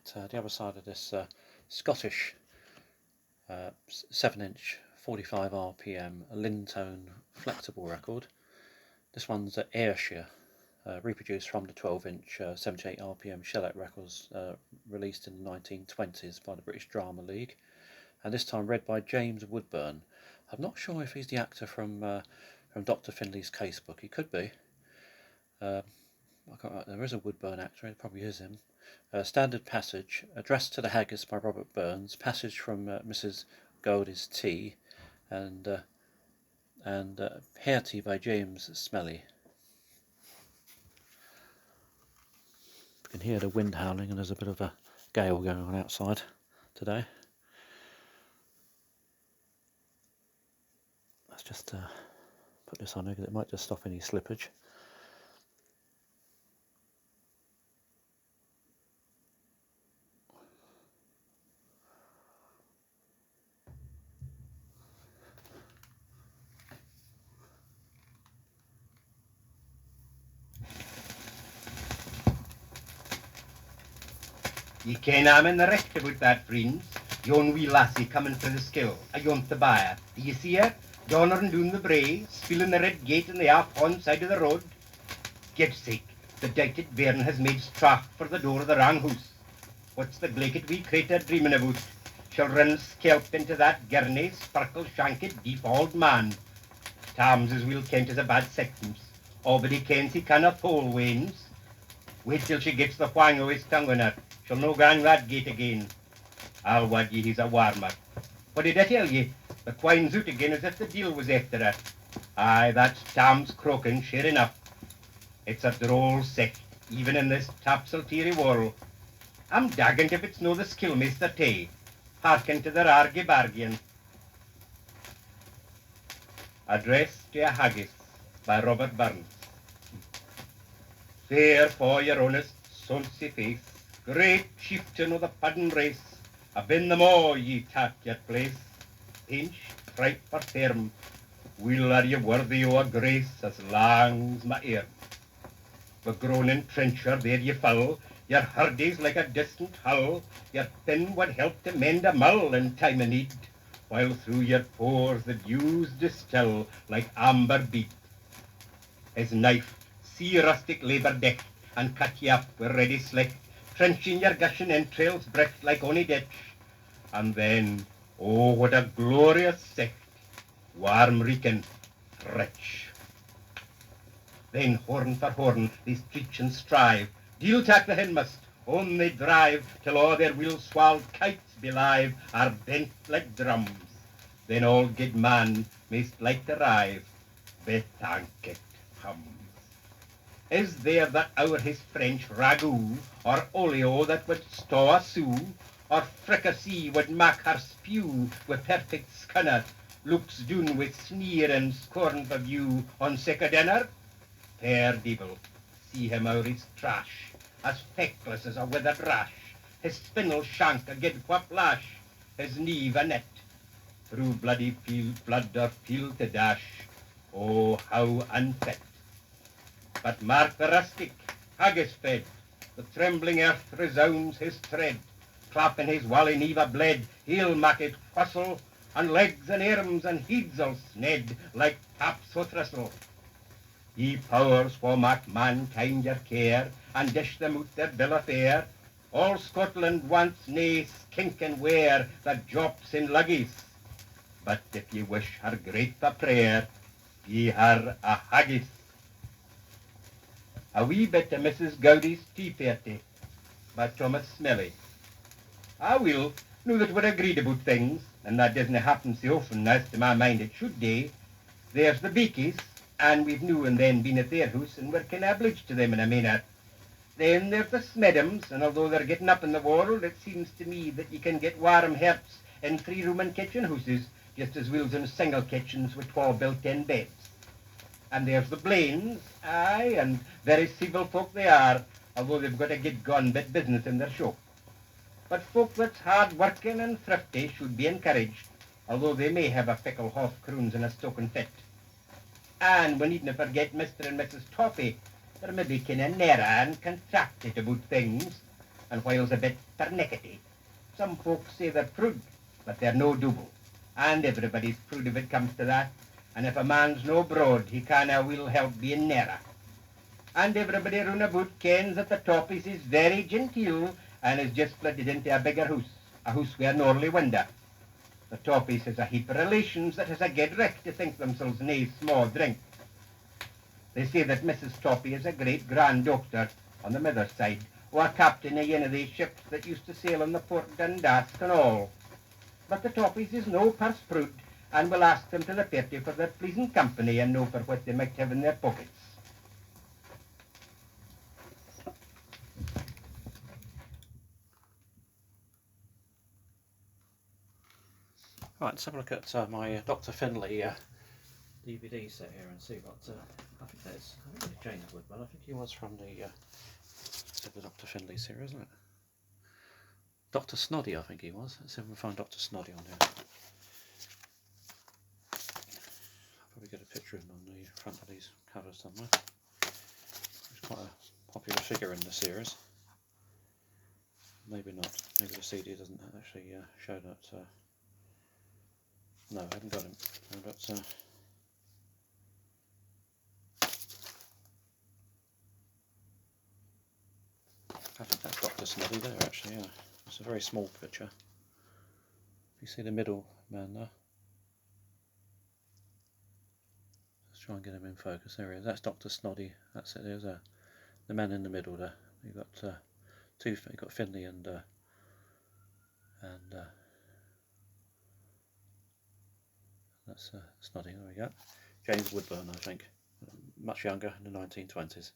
The other side of this Scottish 7-inch 45 RPM Lyntone flexible record. This one's at Ayrshire, reproduced from the 12-inch 78 RPM shellac records released in the 1920s by the British Drama League, and this time read by James Woodburn. I'm not sure if he's the actor from Dr. Finley's Casebook. He could be. There is a Woodburn actor, it probably is him. Standard passage, addressed to the Haggis by Robert Burns, passage from Mrs. Goldie's Tea, and Hair Tea by James Smelly. You can hear the wind howling, and there's a bit of a gale going on outside today. Let's just put this on here because it might just stop any slippage. Ye ken I'm in the rest about that, friends. Yon wee lassie coming for the skill, a yont to buy her. Do ye see her? Yonner and down the brae, spilling the red gate in the half-pond side of the road. God's sake, the doubted bairn has made stracht for the door of the wrong house. What's the glaikit wee crater dreaming about? She'll run scalp into that gurney, sparkle-shanked, deep-old man. Tom's as well kent as a bad sextons. Obody kens he canna fool wains. Wait till she gets the whang o' his tongue on her. She'll no gang that gate again. I'll wad ye he's a warmer. What did I tell ye? The quine's out again as if the deal was after her. Aye, that's Tom's croaking, sure enough. It's a droll sick, even in this topsel-teary world. I'm daggant if it's no the skillmaster tay. Hearken to their argy-bargain. Address to a Haggis by Robert Burns. Fair for your honest, sonsy face, great chieftain of the Puddin race, I've been them all ye tak your place. Pinch, tripe or term, will are ye worthy o' a grace as lang's my ear. The groaning trencher there ye fall, your hardies like a distant hull, your pen would help to mend a mull in time of need, while through your pores the dews distill like amber bead. His knife, see rustic labour deck, and cut ye up with ready slick, trenching your gushing entrails brecht like ony ditch. And then, oh, what a glorious sight, warm reeking, rich. Then horn for horn they stretch and strive, deal tak the hinmast, on they drive, till all their wheel-swalled kites belive are bent like drums. Then all good man mayst like to rive, bethank it hums. Is there that o'er his French ragout, or olio that would stow a sou, or fricassee would mak her spew with perfect scunner, looks doon with sneer and scorn for view on sic a dinner? Fair devil, see him o'er his trash, as feckless as a withered rash, his spindle shank a gid whap lash, his knee a net, through bloody field, blood or field to dash. Oh, how unfit! But mark the rustic, haggis fed, the trembling earth resounds his tread, clapping his wally neva bled, he'll mak it whistle, and legs and arms and heads'll sned like taps o' thistle. Ye powers wha mak mankind your care, and dish them out their bill of fare, all Scotland wants nae skink and wear that drops in luggies. But if ye wish her great for prayer, ye her a haggis. A wee bit of Mrs. Gowdie's tea party by Thomas Smelly. I will, know that we're agreed about things, and that doesn't happen so often as to my mind it should day. There's the Beakies, and we've now and then been at their house, and we're kinda obliged to them in a manner. Then there's the Smedhams, and although they're getting up in the world, it seems to me that you can get warm hearts in 3-room and kitchen houses, just as well as in single kitchens with 12 built-in beds. And there's the Blaines, aye, and very civil folk they are, although they've got a good gone bit business in their shop. But folk that's hard-working and thrifty should be encouraged, although they may have a fickle half-croons and a stoking fit. And we needn't forget Mr. and Mrs. Toffee. They're maybe kinda narrow and contracted about things, and whiles a bit pernickety. Some folks say they're prude, but they're no double, and everybody's prude if it comes to that, and if a man's no broad, he canna will help being nearer. And everybody round about kens that the Toppies is very genteel, and is just flooded into a bigger house, a house with an orly window. The Toppies has a heap of relations that has a good wreck to think themselves nae small drink. They say that Mrs. Toppy is a great grand doctor on the mother's side, or a captain of one of these ships that used to sail on the Port Dundask and all. But the Toppies is no purse prude, and will ask them to the party for their pleasant company and no for what they might have in their pockets. Right, let's have a look at my Dr. Finlay DVD set here and see what I think that's James Woodward. I think he was from the Dr. Finlay series, isn't it? Dr. Snoddy, I think he was. Let's see if we can find Dr. Snoddy on here. I'll probably get a picture of him on the front of these covers somewhere. He's quite a popular figure in the series. Maybe not. Maybe the CD doesn't actually show that. No, I haven't got him. But I think that's Dr. Snoddy there, actually, yeah. It's a very small picture. You see the middle man there? Let's try and get him in focus. There he is. That's Dr. Snoddy. That's it. There's the man in the middle there. You've got you've got Finlay and that's Snoddy. There we go. James Woodburn, I think. Much younger, in the 1920s.